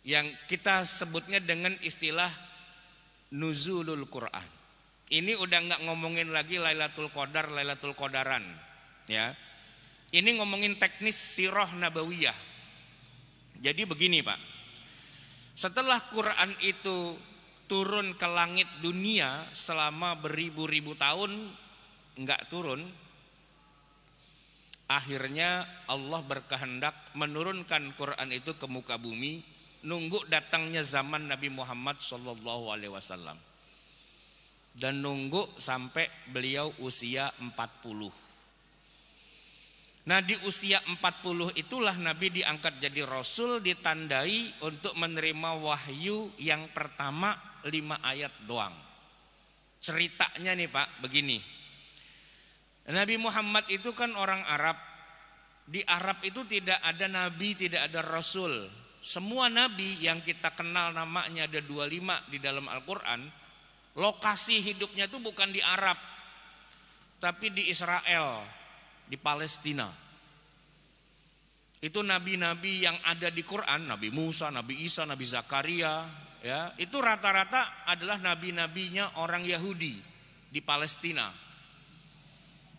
yang kita sebutnya dengan istilah nuzulul Quran. Ini udah nggak ngomongin lagi Lailatul Qadar, Lailatul Qadaran, ya. Ini ngomongin teknis sirah nabawiyah. Jadi begini Pak, setelah Quran itu turun ke langit dunia selama beribu-ribu tahun nggak turun, akhirnya Allah berkehendak menurunkan Quran itu ke muka bumi, nunggu datangnya zaman Nabi Muhammad SAW. Dan nunggu sampai beliau usia 40. Nah di usia 40 itulah Nabi diangkat jadi Rasul, ditandai untuk menerima wahyu yang pertama 5 ayat doang. Ceritanya nih Pak begini, Nabi Muhammad itu kan orang Arab. Di Arab itu tidak ada Nabi, tidak ada Rasul. Semua Nabi yang kita kenal namanya ada 25 di dalam Al-Quran, lokasi hidupnya itu bukan di Arab, tapi di Israel, di Palestina. Itu nabi-nabi yang ada di Quran, Nabi Musa, Nabi Isa, Nabi Zakaria, ya, itu rata-rata adalah nabi-nabinya orang Yahudi di Palestina.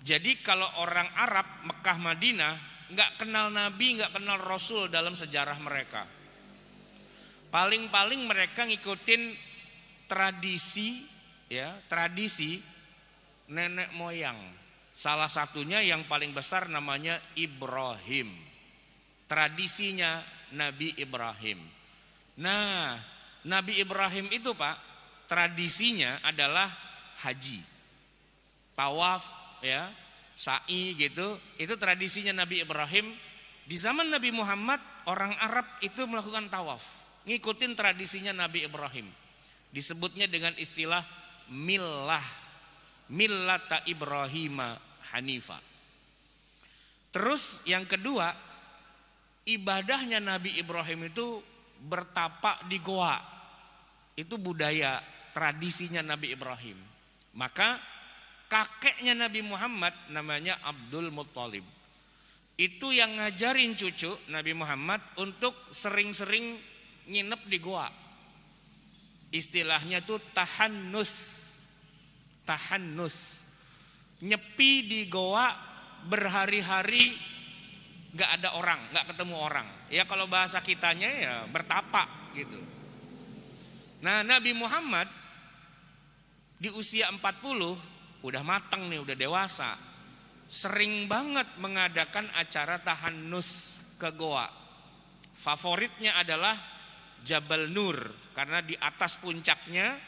Jadi kalau orang Arab, Mekah, Madinah, nggak kenal Nabi, nggak kenal Rasul dalam sejarah mereka. Paling-paling mereka ngikutin tradisi, ya, tradisi nenek moyang. Salah satunya yang paling besar namanya Ibrahim. Tradisinya Nabi Ibrahim. Nah, Nabi Ibrahim itu Pak, tradisinya adalah haji, tawaf, ya, sa'i gitu. Itu tradisinya Nabi Ibrahim. Di zaman Nabi Muhammad, orang Arab itu melakukan tawaf, ngikutin tradisinya Nabi Ibrahim. Disebutnya dengan istilah millah, millata Ibrahima hanifa. Terus yang kedua, ibadahnya Nabi Ibrahim itu bertapa di goa. Itu budaya, tradisinya Nabi Ibrahim. Maka kakeknya Nabi Muhammad namanya Abdul Muttalib. Itu yang ngajarin cucu Nabi Muhammad untuk sering-sering nginep di goa. Istilahnya tuh tahannus. Tahannus. Nyepi di goa berhari-hari gak ada orang, gak ketemu orang. Ya kalau bahasa kitanya ya bertapa gitu. Nah Nabi Muhammad di usia 40 udah matang nih, udah dewasa. Sering banget mengadakan acara tahannus ke goa. Favoritnya adalah Jabal Nur, karena di atas puncaknya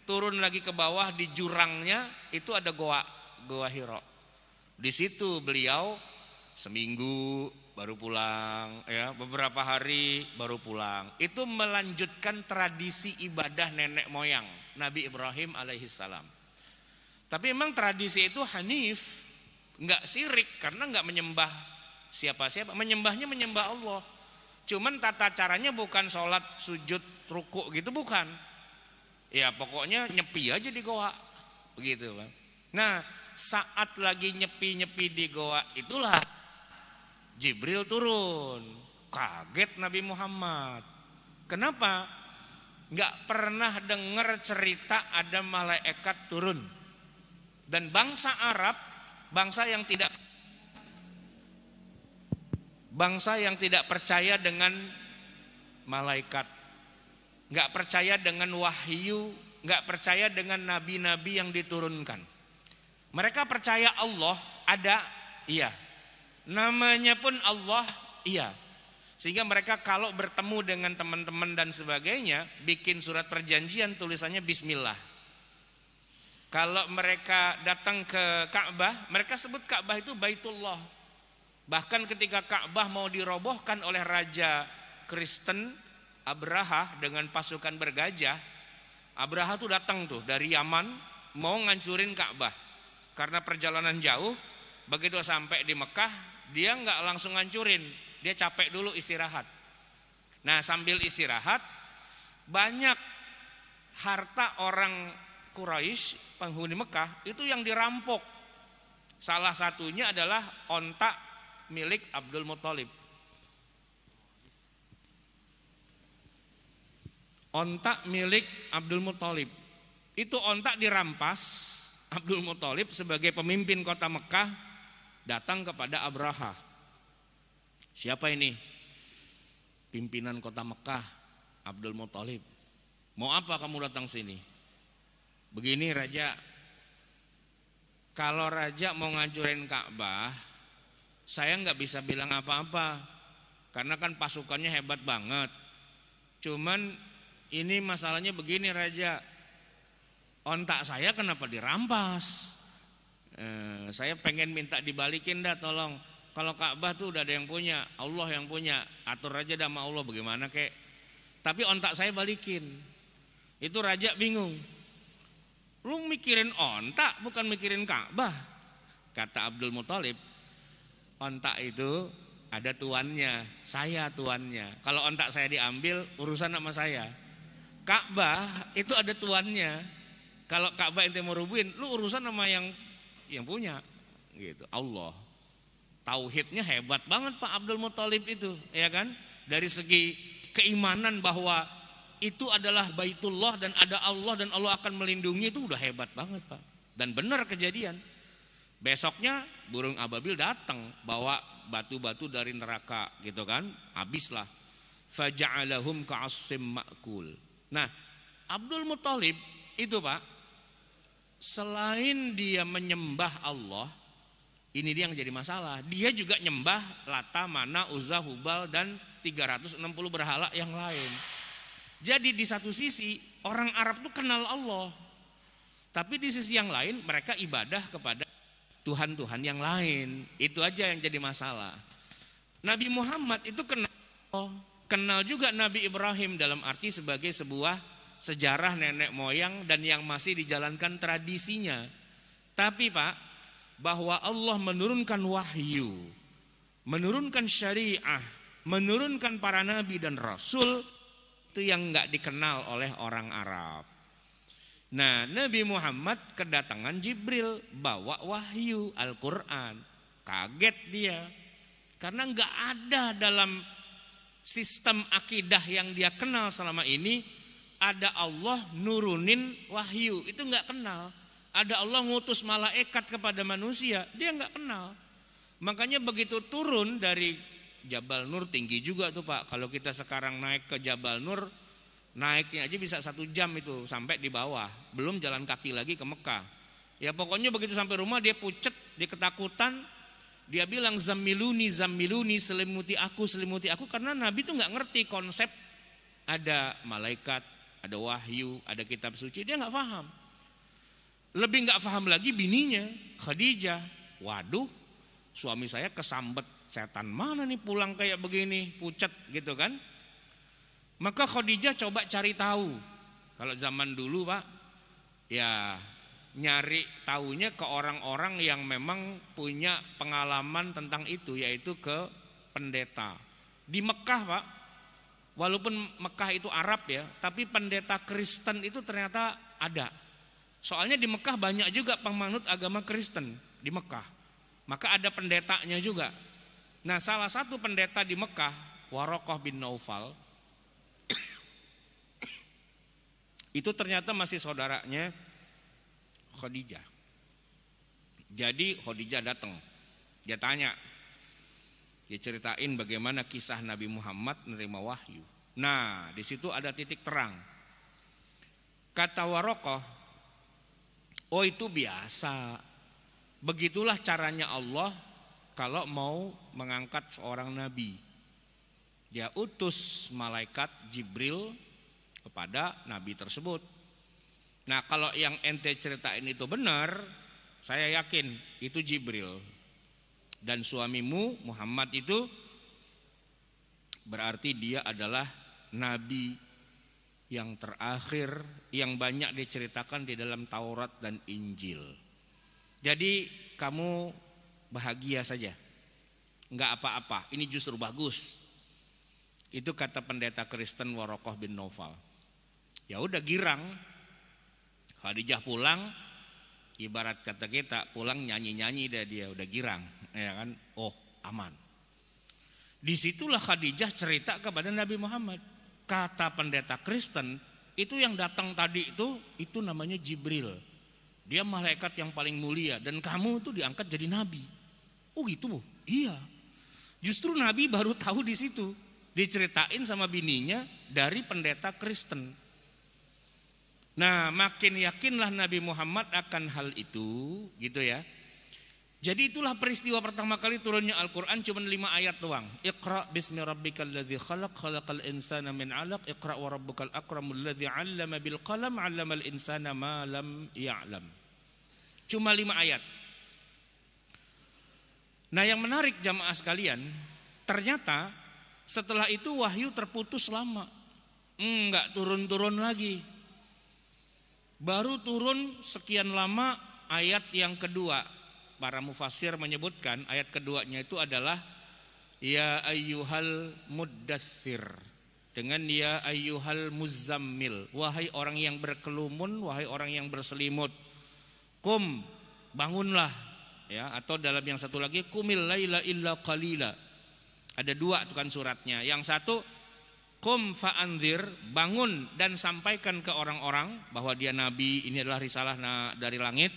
turun lagi ke bawah di jurangnya itu ada goa, goa Hira. Di situ beliau seminggu baru pulang, ya, beberapa hari baru pulang. Itu melanjutkan tradisi ibadah nenek moyang Nabi Ibrahim alaihissalam. Tapi memang tradisi itu hanif, nggak syirik, karena nggak menyembah siapa-siapa, menyembahnya menyembah Allah. Cuman tata caranya bukan sholat, sujud, ruku gitu, bukan. Ya pokoknya nyepi aja di goa, begitu Bang. Nah saat lagi nyepi-nyepi di goa itulah Jibril turun. Kaget Nabi Muhammad. Kenapa? Nggak pernah dengar cerita ada malaikat turun. Dan bangsa Arab, bangsa yang tidak percaya dengan malaikat, nggak percaya dengan wahyu, nggak percaya dengan nabi-nabi yang diturunkan. Mereka percaya Allah ada, iya. Namanya pun Allah, iya. Sehingga mereka kalau bertemu dengan teman-teman dan sebagainya, bikin surat perjanjian tulisannya Bismillah. Kalau mereka datang ke Ka'bah, mereka sebut Ka'bah itu Baitullah. Bahkan ketika Ka'bah mau dirobohkan oleh Raja Kristen Abraha dengan pasukan bergajah, Abraha tuh datang tuh dari Yaman mau ngancurin Ka'bah. Karena perjalanan jauh, begitu sampai di Mekah, dia nggak langsung ngancurin, dia capek dulu istirahat. Nah sambil istirahat, banyak harta orang Quraisy, penghuni Mekah itu yang dirampok. Salah satunya adalah onta milik Abdul Muttalib. ontak milik Abdul Muthalib. Itu ontak dirampas. Abdul Muthalib sebagai pemimpin kota Mekah datang kepada Abraha. Siapa ini? Pimpinan kota Mekah, Abdul Muthalib. Mau apa kamu datang sini? Begini raja, kalau raja mau ngancurin Ka'bah, saya nggak bisa bilang apa-apa, karena kan pasukannya hebat banget. Cuman ini masalahnya begini raja, ontak saya kenapa dirampas? Saya pengen minta dibalikin dah tolong. Kalau Ka'bah tuh udah ada yang punya, Allah yang punya, atur aja dah sama Allah bagaimana kek. Tapi ontak saya balikin. Itu raja bingung. Lu mikirin ontak bukan mikirin Ka'bah. Kata Abdul Muthalib, ontak itu ada tuannya, saya tuannya. Kalau ontak saya diambil urusan sama saya. Ka'bah itu ada tuannya. Kalau Ka'bah ente mau rubuhin, lu urusan sama yang punya gitu, Allah. Tauhidnya hebat banget Pak Abdul Muthalib itu, ya kan? Dari segi keimanan bahwa itu adalah Baitullah dan ada Allah dan Allah akan melindungi, itu udah hebat banget Pak. Dan benar kejadian. Besoknya burung ababil datang bawa batu-batu dari neraka gitu kan, habislah. Faja'alahum ka'assim ma'kul. Nah, Abdul Muthalib itu Pak, selain dia menyembah Allah, ini dia yang jadi masalah. Dia juga nyembah Lata, Mana, Uzza, Hubal dan 360 berhala yang lain. Jadi di satu sisi orang Arab itu kenal Allah, tapi di sisi yang lain mereka ibadah kepada Tuhan-Tuhan yang lain. Itu aja yang jadi masalah. Nabi Muhammad itu kenal Allah, kenal juga Nabi Ibrahim dalam arti sebagai sebuah sejarah nenek moyang dan yang masih dijalankan tradisinya. Tapi Pak, bahwa Allah menurunkan wahyu, menurunkan syariah, menurunkan para nabi dan rasul, itu yang nggak dikenal oleh orang Arab. Nah, Nabi Muhammad kedatangan Jibril bawa wahyu Al-Quran. Kaget dia, karena nggak ada dalam sistem akidah yang dia kenal selama ini ada Allah nurunin wahyu, itu nggak kenal. Ada Allah ngutus malaikat kepada manusia, dia nggak kenal. Makanya begitu turun dari Jabal Nur, tinggi juga tuh Pak. Kalau kita sekarang naik ke Jabal Nur, naiknya aja bisa 1 jam itu sampai di bawah. Belum jalan kaki lagi ke Mekah. Ya pokoknya begitu sampai rumah dia pucet, dia ketakutan. Dia bilang zamiluni, zamiluni, selimuti aku, karena Nabi tuh nggak ngerti konsep ada malaikat, ada wahyu, ada kitab suci, dia nggak paham. Lebih nggak paham lagi bininya Khadijah. Waduh, suami saya kesambet setan mana nih pulang kayak begini, pucat gitu kan. Maka Khadijah coba cari tahu. Kalau zaman dulu Pak, ya nyari taunya ke orang-orang yang memang punya pengalaman tentang itu, yaitu ke pendeta. Di Mekah Pak, walaupun Mekah itu Arab ya, tapi pendeta Kristen itu ternyata ada. Soalnya di Mekah banyak juga penganut agama Kristen di Mekah. Maka ada pendetanya juga. Nah, salah satu pendeta di Mekah, Waraqah bin Naufal, itu ternyata masih saudaranya Khadijah. Jadi Khadijah datang. Dia tanya, dia ceritain bagaimana kisah Nabi Muhammad menerima wahyu. Nah, di situ ada titik terang. Kata Waraqah, oh itu biasa. Begitulah caranya Allah kalau mau mengangkat seorang nabi. Dia utus malaikat Jibril kepada nabi tersebut. Nah, kalau yang ente ceritain itu benar, saya yakin itu Jibril. Dan suamimu Muhammad itu berarti dia adalah nabi yang terakhir yang banyak diceritakan di dalam Taurat dan Injil. Jadi kamu bahagia saja, nggak apa-apa. Ini justru bagus. Itu kata pendeta Kristen Waraqah bin Naufal. Ya udah girang. Khadijah pulang, ibarat kata kita pulang nyanyi-nyanyi dia udah girang, ya kan? Oh aman. Disitulah Khadijah cerita kepada Nabi Muhammad. kata pendeta Kristen, itu yang datang tadi itu namanya Jibril. Dia malaikat yang paling mulia dan kamu itu diangkat jadi nabi. Oh gitu, Bu? Iya. Justru nabi baru tahu di situ. Diceritain sama bininya dari pendeta Kristen. Nah, makin yakinlah Nabi Muhammad akan hal itu, gitu ya. Jadi itulah peristiwa pertama kali turunnya Al-Quran, cuma 5 ayat doang. Iqra bismi rabbikal ladzi khalaq, khalaqal insana min 'alaq, iqra wa rabbukal akramul ladzi 'allama bil qalam, 'allamal insana ma lam ya'lam. Cuma 5 ayat. Nah, yang menarik jamaah sekalian, ternyata setelah itu wahyu terputus lama. Enggak turun-turun lagi. Baru turun sekian lama ayat yang kedua. Para mufassir menyebutkan ayat keduanya itu adalah ya ayyuhal muddatsir, dengan ya ayyuhal muzammil, wahai orang yang berkelumun, wahai orang yang berselimut. Kum, bangunlah, ya, atau dalam yang satu lagi kumil laila illa qalila. Ada 2 itu kan suratnya. Yang satu kum fa'anzir, bangun dan sampaikan ke orang-orang bahwa dia nabi, ini adalah risalah dari langit.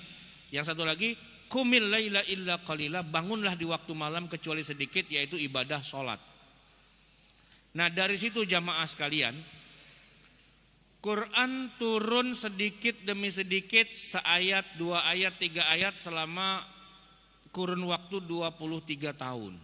Yang satu lagi kumil laila illa qalila, bangunlah di waktu malam kecuali sedikit, yaitu ibadah sholat. Nah, dari situ jamaah sekalian, Quran turun sedikit demi sedikit, seayat, 2 ayat, 3 ayat selama kurun waktu 23 tahun.